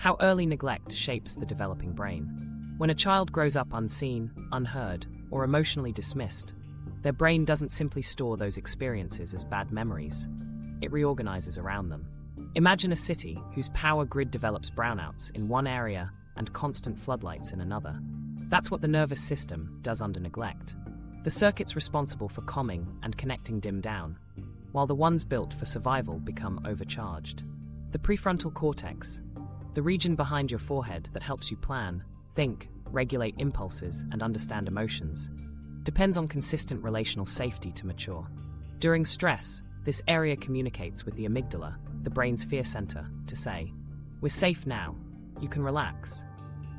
How early neglect shapes the developing brain. When a child grows up unseen, unheard, or emotionally dismissed, their brain doesn't simply store those experiences as bad memories. It reorganizes around them. Imagine a city whose power grid develops brownouts in one area and constant floodlights in another. That's what the nervous system does under neglect. The circuits responsible for calming and connecting dim down, while the ones built for survival become overcharged. The prefrontal cortex, the region behind your forehead that helps you plan, think, regulate impulses, and understand emotions, depends on consistent relational safety to mature. During stress, this area communicates with the amygdala, the brain's fear center, to say, "We're safe now, you can relax."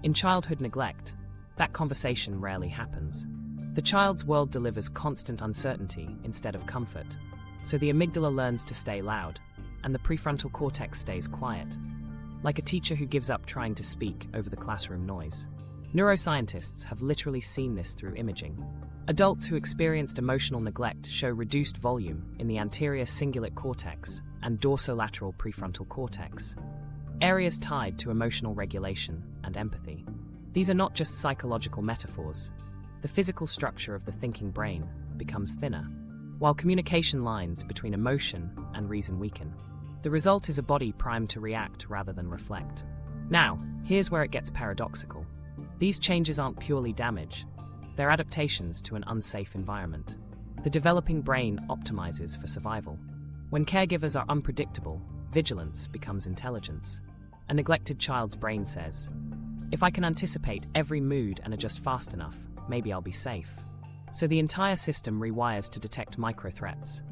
In childhood neglect, that conversation rarely happens. The child's world delivers constant uncertainty instead of comfort, so the amygdala learns to stay loud, and the prefrontal cortex stays quiet, like a teacher who gives up trying to speak over the classroom noise. Neuroscientists have literally seen this through imaging. Adults who experienced emotional neglect show reduced volume in the anterior cingulate cortex and dorsolateral prefrontal cortex, areas tied to emotional regulation and empathy. These are not just psychological metaphors. The physical structure of the thinking brain becomes thinner, while communication lines between emotion and reason weaken. The result is a body primed to react rather than reflect. Now, here's where it gets paradoxical. These changes aren't purely damage. They're adaptations to an unsafe environment. The developing brain optimizes for survival. When caregivers are unpredictable, vigilance becomes intelligence. A neglected child's brain says, "If I can anticipate every mood and adjust fast enough, maybe I'll be safe." So the entire system rewires to detect micro-threats.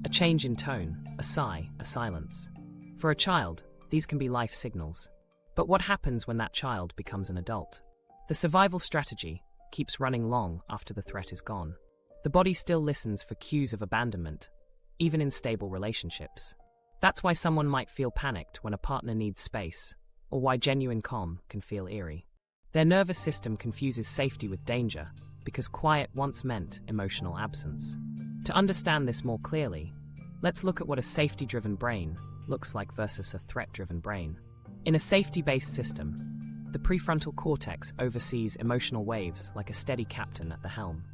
A change in tone, a sigh, a silence. For a child, these can be life signals. But what happens when that child becomes an adult? The survival strategy keeps running long after the threat is gone. The body still listens for cues of abandonment, even in stable relationships. That's why someone might feel panicked when a partner needs space, or why genuine calm can feel eerie. Their nervous system confuses safety with danger, because quiet once meant emotional absence. To understand this more clearly, let's look at what a safety-driven brain looks like versus a threat-driven brain. In a safety-based system, the prefrontal cortex oversees emotional waves like a steady captain at the helm.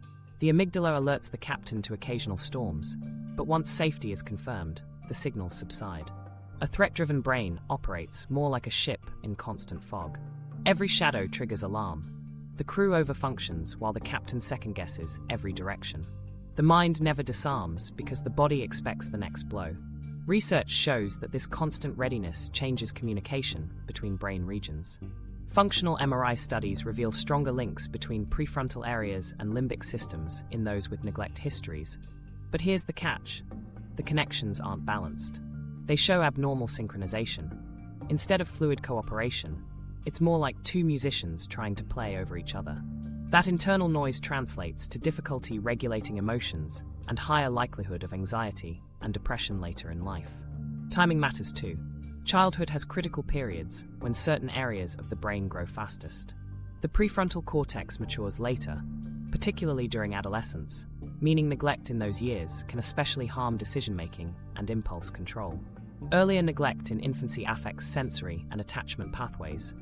The amygdala alerts the captain to occasional storms, but once safety is confirmed, the signals subside. A threat-driven brain operates more like a ship in constant fog. Every shadow triggers alarm. The crew overfunctions while the captain second-guesses every direction. The mind never disarms because the body expects the next blow. Research shows that this constant readiness changes communication between brain regions. Functional MRI studies reveal stronger links between prefrontal areas and limbic systems in those with neglect histories. But here's the catch. The connections aren't balanced. They show abnormal synchronization. Instead of fluid cooperation, it's more like two musicians trying to play over each other. That internal noise translates to difficulty regulating emotions and higher likelihood of anxiety and depression later in life. Timing matters too. Childhood has critical periods when certain areas of the brain grow fastest. The prefrontal cortex matures later, particularly during adolescence, meaning neglect in those years can especially harm decision-making and impulse control. Earlier neglect in infancy affects sensory and attachment pathways,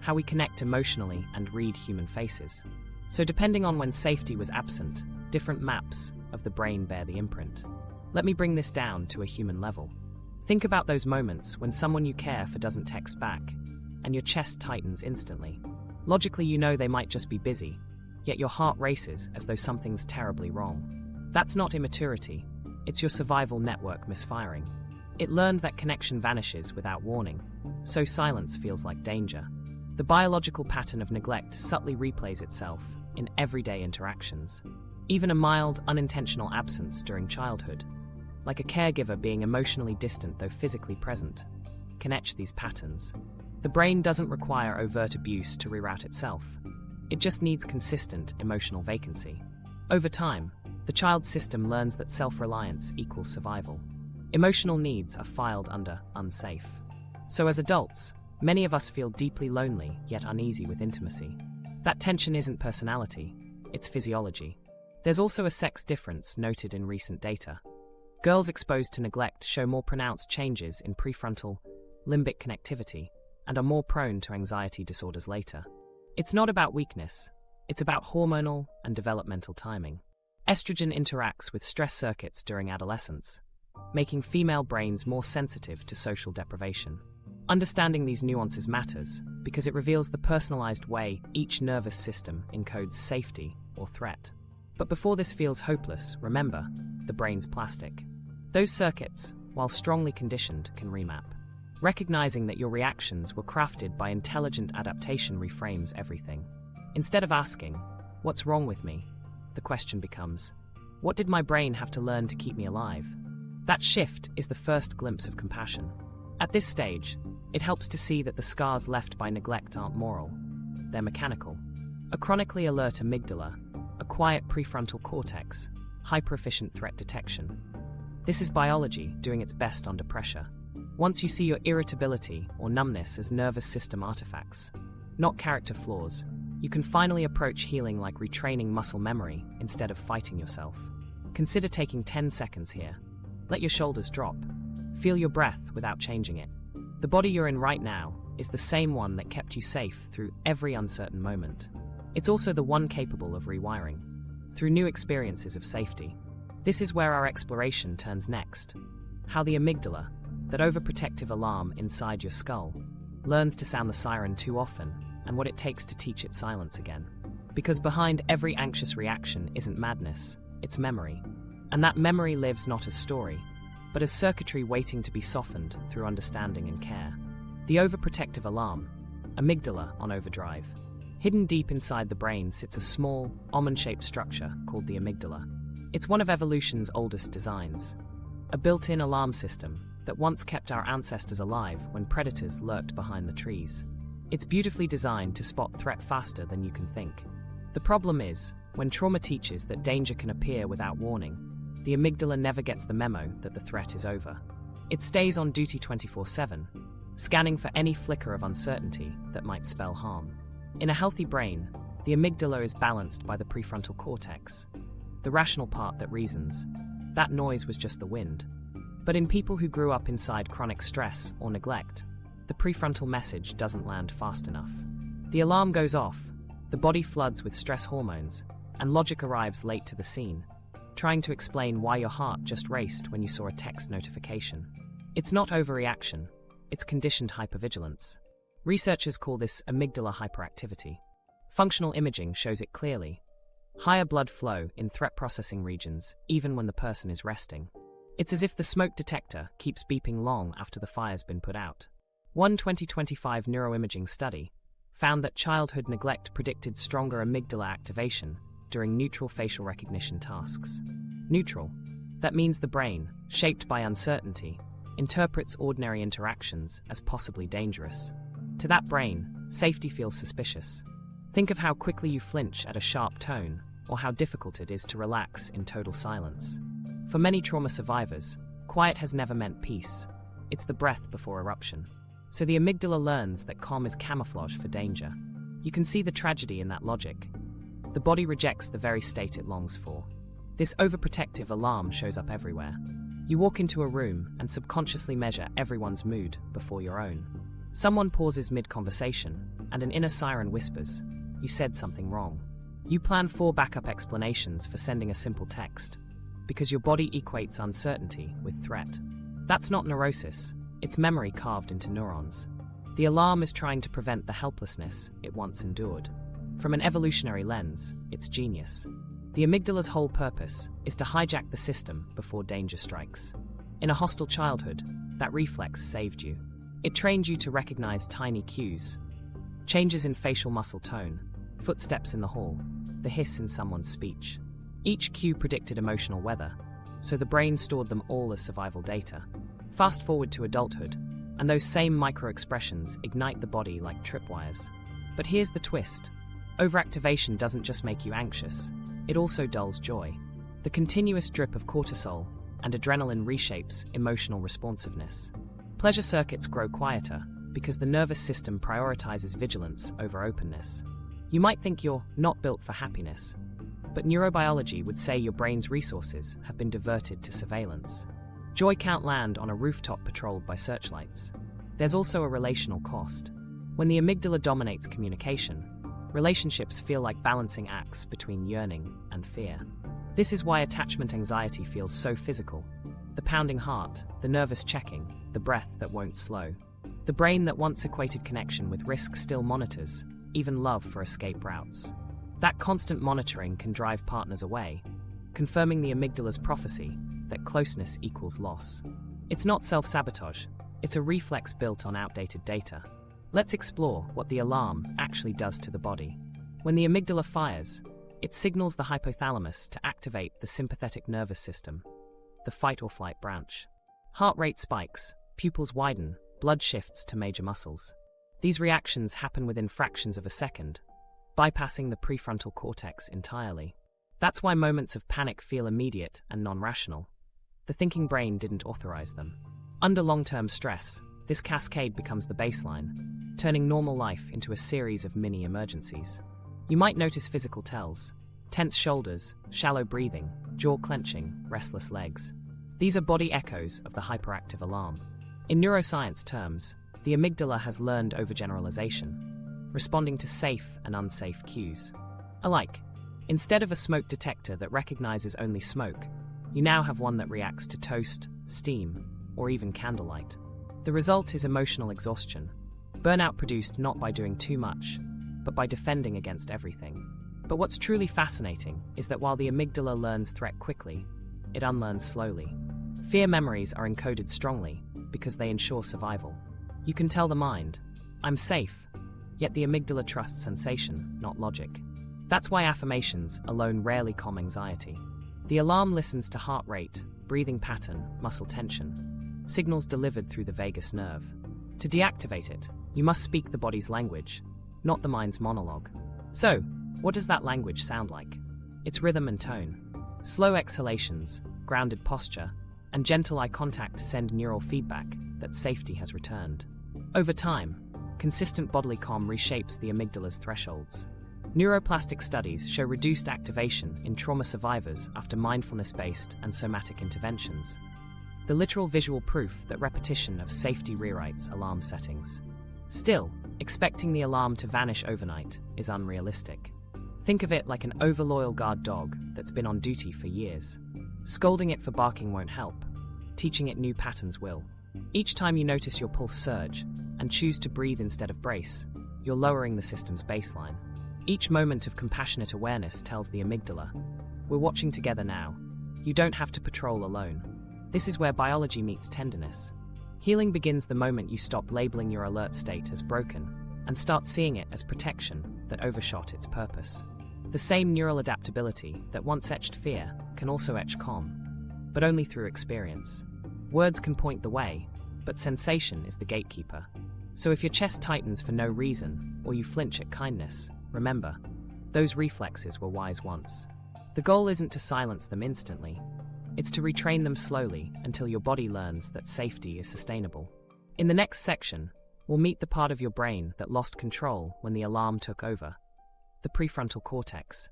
how we connect emotionally and read human faces. So depending on when safety was absent, different maps of the brain bear the imprint. Let me bring this down to a human level. Think about those moments when someone you care for doesn't text back, and your chest tightens instantly. Logically, you know they might just be busy, yet your heart races as though something's terribly wrong. That's not immaturity, it's your survival network misfiring. It learned that connection vanishes without warning, so silence feels like danger. The biological pattern of neglect subtly replays itself in everyday interactions. Even a mild, unintentional absence during childhood, like a caregiver being emotionally distant though physically present, can etch these patterns. The brain doesn't require overt abuse to reroute itself. It just needs consistent emotional vacancy. Over time, the child's system learns that self-reliance equals survival. Emotional needs are filed under unsafe. So as adults, many of us feel deeply lonely yet uneasy with intimacy. That tension isn't personality, it's physiology. There's also a sex difference noted in recent data. Girls exposed to neglect show more pronounced changes in prefrontal limbic connectivity, and are more prone to anxiety disorders later. It's not about weakness, it's about hormonal and developmental timing. Estrogen interacts with stress circuits during adolescence, making female brains more sensitive to social deprivation. Understanding these nuances matters because it reveals the personalized way each nervous system encodes safety or threat. But before this feels hopeless, remember, the brain's plastic. Those circuits, while strongly conditioned, can remap. Recognizing that your reactions were crafted by intelligent adaptation reframes everything. Instead of asking, "What's wrong with me?" the question becomes, "What did my brain have to learn to keep me alive?" That shift is the first glimpse of compassion. At this stage, it helps to see that the scars left by neglect aren't moral. They're mechanical. A chronically alert amygdala, a quiet prefrontal cortex, hyper-efficient threat detection. This is biology doing its best under pressure. Once you see your irritability or numbness as nervous system artifacts, not character flaws, you can finally approach healing like retraining muscle memory instead of fighting yourself. Consider taking 10 seconds here. Let your shoulders drop. Feel your breath without changing it. The body you're in right now is the same one that kept you safe through every uncertain moment. It's also the one capable of rewiring, through new experiences of safety. This is where our exploration turns next. How the amygdala, that overprotective alarm inside your skull, learns to sound the siren too often, and what it takes to teach it silence again. Because behind every anxious reaction isn't madness, it's memory. And that memory lives not as story, but as circuitry waiting to be softened through understanding and care. The overprotective alarm, amygdala on overdrive. Hidden deep inside the brain sits a small, almond-shaped structure called the amygdala. It's one of evolution's oldest designs, a built-in alarm system that once kept our ancestors alive when predators lurked behind the trees. It's beautifully designed to spot threat faster than you can think. The problem is, when trauma teaches that danger can appear without warning, the amygdala never gets the memo that the threat is over. It stays on duty 24/7, scanning for any flicker of uncertainty that might spell harm. In a healthy brain, the amygdala is balanced by the prefrontal cortex, the rational part that reasons. That noise was just the wind. But in people who grew up inside chronic stress or neglect, the prefrontal message doesn't land fast enough. The alarm goes off, the body floods with stress hormones, and logic arrives late to the scene, trying to explain why your heart just raced when you saw a text notification. It's not overreaction, it's conditioned hypervigilance. Researchers call this amygdala hyperactivity. Functional imaging shows it clearly. Higher blood flow in threat processing regions, even when the person is resting. It's as if the smoke detector keeps beeping long after the fire's been put out. One 2025 neuroimaging study found that childhood neglect predicted stronger amygdala activation during neutral facial recognition tasks. Neutral. That means the brain, shaped by uncertainty, interprets ordinary interactions as possibly dangerous. To that brain, safety feels suspicious. Think of how quickly you flinch at a sharp tone, or how difficult it is to relax in total silence. For many trauma survivors, quiet has never meant peace. It's the breath before eruption. So the amygdala learns that calm is camouflage for danger. You can see the tragedy in that logic. The body rejects the very state it longs for. This overprotective alarm shows up everywhere. You walk into a room and subconsciously measure everyone's mood before your own. Someone pauses mid-conversation, and an inner siren whispers, "You said something wrong." You plan 4 backup explanations for sending a simple text, because your body equates uncertainty with threat. That's not neurosis, it's memory carved into neurons. The alarm is trying to prevent the helplessness it once endured. From an evolutionary lens, it's genius. The amygdala's whole purpose is to hijack the system before danger strikes. In a hostile childhood, that reflex saved you. It trained you to recognize tiny cues, changes in facial muscle tone, footsteps in the hall, the hiss in someone's speech. Each cue predicted emotional weather, so the brain stored them all as survival data. Fast forward to adulthood, and those same micro-expressions ignite the body like tripwires. But here's the twist. Overactivation doesn't just make you anxious, it also dulls joy. The continuous drip of cortisol and adrenaline reshapes emotional responsiveness. Pleasure circuits grow quieter because the nervous system prioritizes vigilance over openness. You might think you're not built for happiness, but neurobiology would say your brain's resources have been diverted to surveillance. Joy can't land on a rooftop patrolled by searchlights. There's also a relational cost. When the amygdala dominates communication, relationships feel like balancing acts between yearning and fear. This is why attachment anxiety feels so physical. The pounding heart, the nervous checking, the breath that won't slow. The brain that once equated connection with risk still monitors, even love for escape routes. That constant monitoring can drive partners away, confirming the amygdala's prophecy that closeness equals loss. It's not self-sabotage, it's a reflex built on outdated data. Let's explore what the alarm actually does to the body. When the amygdala fires, it signals the hypothalamus to activate the sympathetic nervous system, the fight-or-flight branch. Heart rate spikes, pupils widen, blood shifts to major muscles. These reactions happen within fractions of a second, bypassing the prefrontal cortex entirely. That's why moments of panic feel immediate and non-rational. The thinking brain didn't authorize them. Under long-term stress, this cascade becomes the baseline, turning normal life into a series of mini-emergencies. You might notice physical tells: tense shoulders, shallow breathing, jaw clenching, restless legs. These are body echoes of the hyperactive alarm. In neuroscience terms, the amygdala has learned overgeneralization, responding to safe and unsafe cues. Alike, instead of a smoke detector that recognizes only smoke, you now have one that reacts to toast, steam, or even candlelight. The result is emotional exhaustion, burnout produced not by doing too much, but by defending against everything. But what's truly fascinating is that while the amygdala learns threat quickly, it unlearns slowly. Fear memories are encoded strongly because they ensure survival. You can tell the mind, "I'm safe," yet the amygdala trusts sensation, not logic. That's why affirmations alone rarely calm anxiety. The alarm listens to heart rate, breathing pattern, muscle tension, signals delivered through the vagus nerve. To deactivate it, you must speak the body's language, not the mind's monologue. So, what does that language sound like? It's rhythm and tone. Slow exhalations, grounded posture, and gentle eye contact send neural feedback that safety has returned. Over time, consistent bodily calm reshapes the amygdala's thresholds. Neuroplastic studies show reduced activation in trauma survivors after mindfulness-based and somatic interventions. The literal visual proof that repetition of safety rewrites alarm settings. Still, expecting the alarm to vanish overnight is unrealistic. Think of it like an overloyal guard dog that's been on duty for years. Scolding it for barking won't help. Teaching it new patterns will. Each time you notice your pulse surge and choose to breathe instead of brace, you're lowering the system's baseline. Each moment of compassionate awareness tells the amygdala, "We're watching together now. You don't have to patrol alone." This is where biology meets tenderness. Healing begins the moment you stop labeling your alert state as broken and start seeing it as protection that overshot its purpose. The same neural adaptability that once etched fear can also etch calm, but only through experience. Words can point the way, but sensation is the gatekeeper. So if your chest tightens for no reason, or you flinch at kindness, remember, those reflexes were wise once. The goal isn't to silence them instantly. It's to retrain them slowly until your body learns that safety is sustainable. In the next section, we'll meet the part of your brain that lost control when the alarm took over, the prefrontal cortex,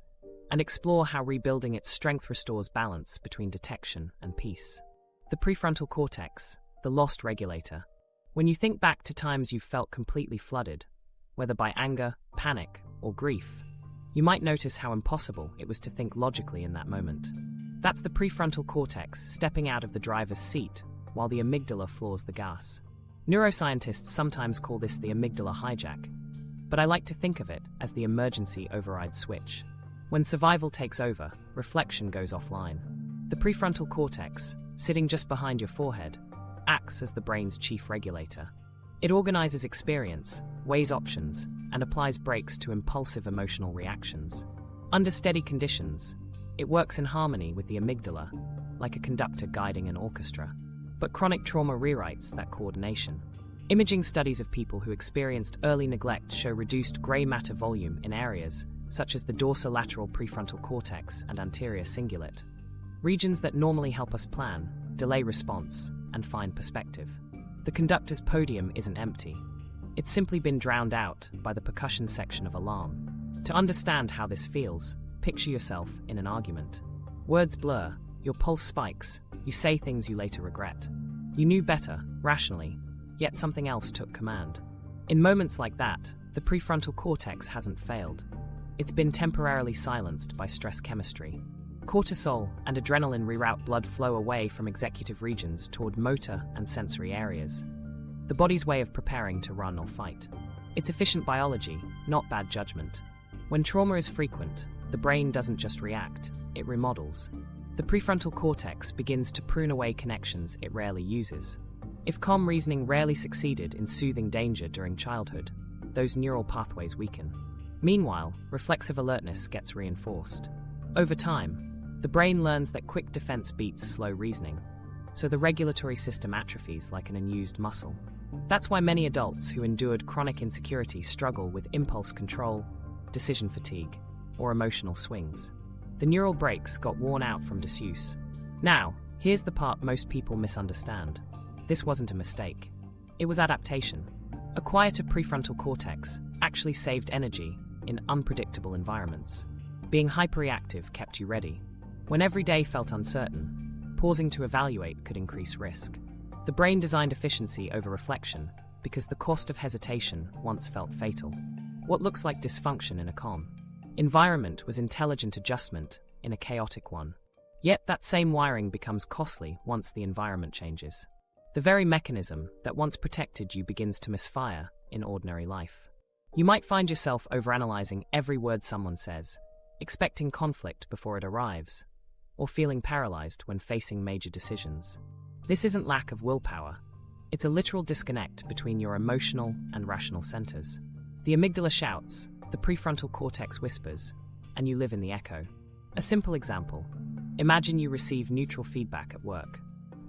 and explore how rebuilding its strength restores balance between detection and peace. The prefrontal cortex, the lost regulator. When you think back to times you've felt completely flooded, whether by anger, panic, or grief, you might notice how impossible it was to think logically in that moment. That's the prefrontal cortex stepping out of the driver's seat while the amygdala floors the gas. Neuroscientists sometimes call this the amygdala hijack, but I like to think of it as the emergency override switch. When survival takes over, reflection goes offline. The prefrontal cortex, sitting just behind your forehead, acts as the brain's chief regulator. It organizes experience, weighs options, and applies brakes to impulsive emotional reactions. Under steady conditions, it works in harmony with the amygdala, like a conductor guiding an orchestra. But chronic trauma rewrites that coordination. Imaging studies of people who experienced early neglect show reduced gray matter volume in areas such as the dorsolateral prefrontal cortex and anterior cingulate, regions that normally help us plan, delay response, and find perspective. The conductor's podium isn't empty. It's simply been drowned out by the percussion section of alarm. To understand how this feels, picture yourself in an argument. Words blur, your pulse spikes, you say things you later regret. You knew better, rationally, yet something else took command. In moments like that, the prefrontal cortex hasn't failed. It's been temporarily silenced by stress chemistry. Cortisol and adrenaline reroute blood flow away from executive regions toward motor and sensory areas. The body's way of preparing to run or fight. It's efficient biology, not bad judgment. When trauma is frequent, the brain doesn't just react, it remodels. The prefrontal cortex begins to prune away connections it rarely uses. If calm reasoning rarely succeeded in soothing danger during childhood, those neural pathways weaken. Meanwhile, reflexive alertness gets reinforced. Over time, the brain learns that quick defense beats slow reasoning, so the regulatory system atrophies like an unused muscle. That's why many adults who endured chronic insecurity struggle with impulse control, decision fatigue, or emotional swings. The neural brakes got worn out from disuse. Now, here's the part most people misunderstand. This wasn't a mistake. It was adaptation. A quieter prefrontal cortex actually saved energy in unpredictable environments. Being hyperreactive kept you ready. When every day felt uncertain, pausing to evaluate could increase risk. The brain designed efficiency over reflection because the cost of hesitation once felt fatal. What looks like dysfunction in a calm environment was intelligent adjustment in a chaotic one. Yet that same wiring becomes costly once the environment changes. The very mechanism that once protected you begins to misfire in ordinary life. You might find yourself overanalyzing every word someone says, expecting conflict before it arrives, or feeling paralyzed when facing major decisions. This isn't lack of willpower. It's a literal disconnect between your emotional and rational centers. The amygdala shouts, the prefrontal cortex whispers, and you live in the echo. A simple example. Imagine you receive neutral feedback at work.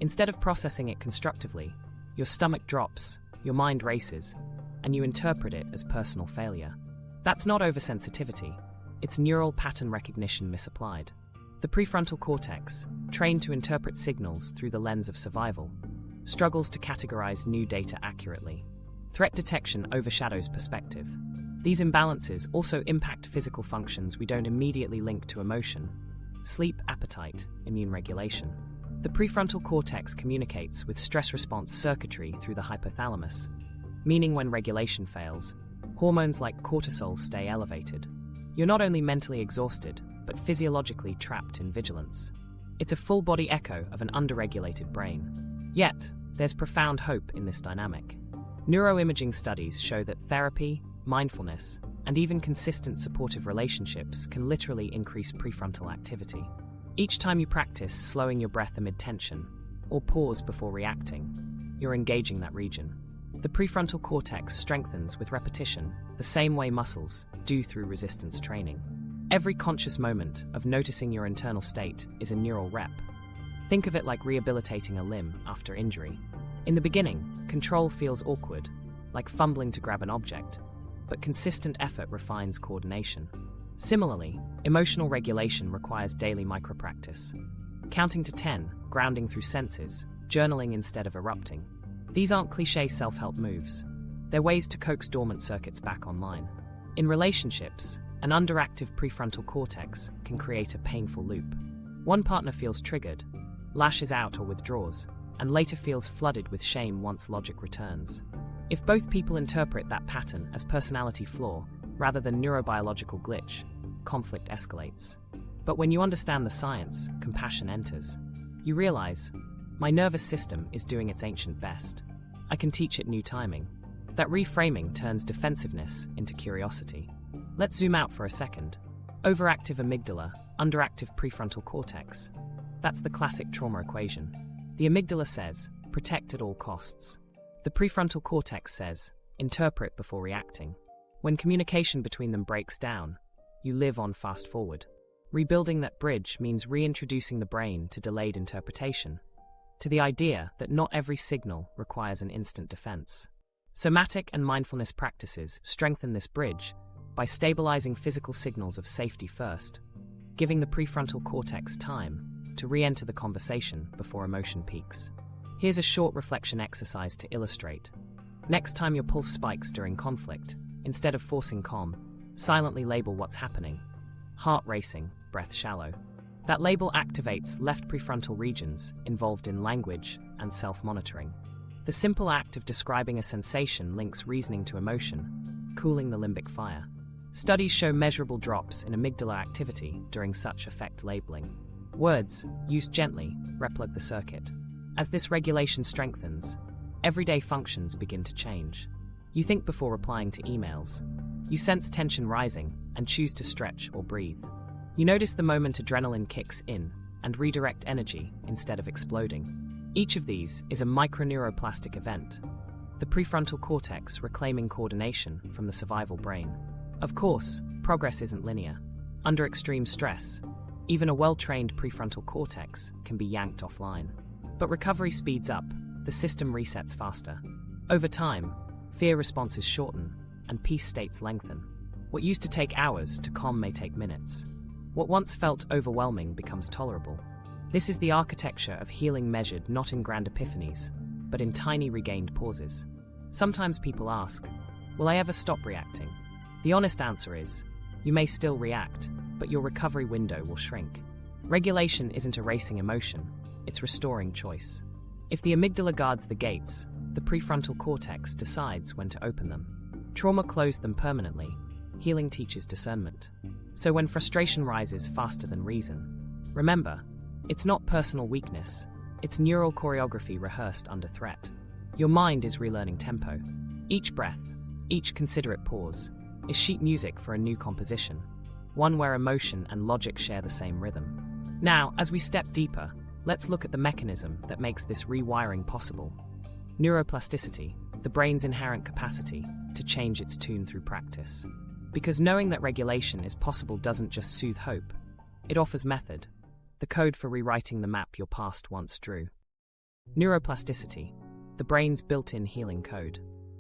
Instead of processing it constructively, your stomach drops, your mind races, and you interpret it as personal failure. That's not oversensitivity. It's neural pattern recognition misapplied. The prefrontal cortex, trained to interpret signals through the lens of survival, struggles to categorize new data accurately. Threat detection overshadows perspective. These imbalances also impact physical functions we don't immediately link to emotion: sleep, appetite, immune regulation. The prefrontal cortex communicates with stress response circuitry through the hypothalamus, meaning when regulation fails, hormones like cortisol stay elevated. You're not only mentally exhausted, but physiologically trapped in vigilance. It's a full-body echo of an underregulated brain. Yet, there's profound hope in this dynamic. Neuroimaging studies show that therapy, mindfulness, and even consistent supportive relationships can literally increase prefrontal activity. Each time you practice slowing your breath amid tension, or pause before reacting, you're engaging that region. The prefrontal cortex strengthens with repetition, the same way muscles do through resistance training. Every conscious moment of noticing your internal state is a neural rep. Think of it like rehabilitating a limb after injury. In the beginning, control feels awkward, like fumbling to grab an object, but consistent effort refines coordination. Similarly, emotional regulation requires daily micropractice. Counting to 10, grounding through senses, journaling instead of erupting. These aren't cliché self-help moves. They're ways to coax dormant circuits back online. In relationships, an underactive prefrontal cortex can create a painful loop. One partner feels triggered, lashes out or withdraws, and later feels flooded with shame once logic returns. If both people interpret that pattern as personality flaw rather than neurobiological glitch, conflict escalates. But when you understand the science, compassion enters. You realize, my nervous system is doing its ancient best. I can teach it new timing. That reframing turns defensiveness into curiosity. Let's zoom out for a second. Overactive amygdala, underactive prefrontal cortex. That's the classic trauma equation. The amygdala says, protect at all costs. The prefrontal cortex says, interpret before reacting. When communication between them breaks down, you live on fast forward. Rebuilding that bridge means reintroducing the brain to delayed interpretation, to the idea that not every signal requires an instant defense. Somatic and mindfulness practices strengthen this bridge by stabilizing physical signals of safety first, giving the prefrontal cortex time to re-enter the conversation before emotion peaks. Here's a short reflection exercise to illustrate. Next time your pulse spikes during conflict, instead of forcing calm, silently label what's happening. Heart racing, breath shallow. That label activates left prefrontal regions involved in language and self-monitoring. The simple act of describing a sensation links reasoning to emotion, cooling the limbic fire. Studies show measurable drops in amygdala activity during such effect labeling. Words, used gently, replug the circuit. As this regulation strengthens, everyday functions begin to change. You think before replying to emails. You sense tension rising and choose to stretch or breathe. You notice the moment adrenaline kicks in and redirect energy instead of exploding. Each of these is a microneuroplastic event, the prefrontal cortex reclaiming coordination from the survival brain. Of course, progress isn't linear. Under extreme stress, even a well-trained prefrontal cortex can be yanked offline. But recovery speeds up, the system resets faster. Over time, fear responses shorten and peace states lengthen. What used to take hours to calm may take minutes. What once felt overwhelming becomes tolerable. This is the architecture of healing measured not in grand epiphanies, but in tiny regained pauses. Sometimes people ask, will I ever stop reacting? The honest answer is, you may still react, but your recovery window will shrink. Regulation isn't erasing emotion, it's restoring choice. If the amygdala guards the gates, the prefrontal cortex decides when to open them. Trauma closed them permanently. Healing teaches discernment. So when frustration rises faster than reason, remember, it's not personal weakness, it's neural choreography rehearsed under threat. Your mind is relearning tempo. Each breath, each considerate pause, is sheet music for a new composition, one where emotion and logic share the same rhythm. Now, as we step deeper, let's look at the mechanism that makes this rewiring possible. Neuroplasticity, the brain's inherent capacity to change its tune through practice. Because knowing that regulation is possible doesn't just soothe hope, it offers method, the code for rewriting the map your past once drew. Neuroplasticity, the brain's built-in healing code.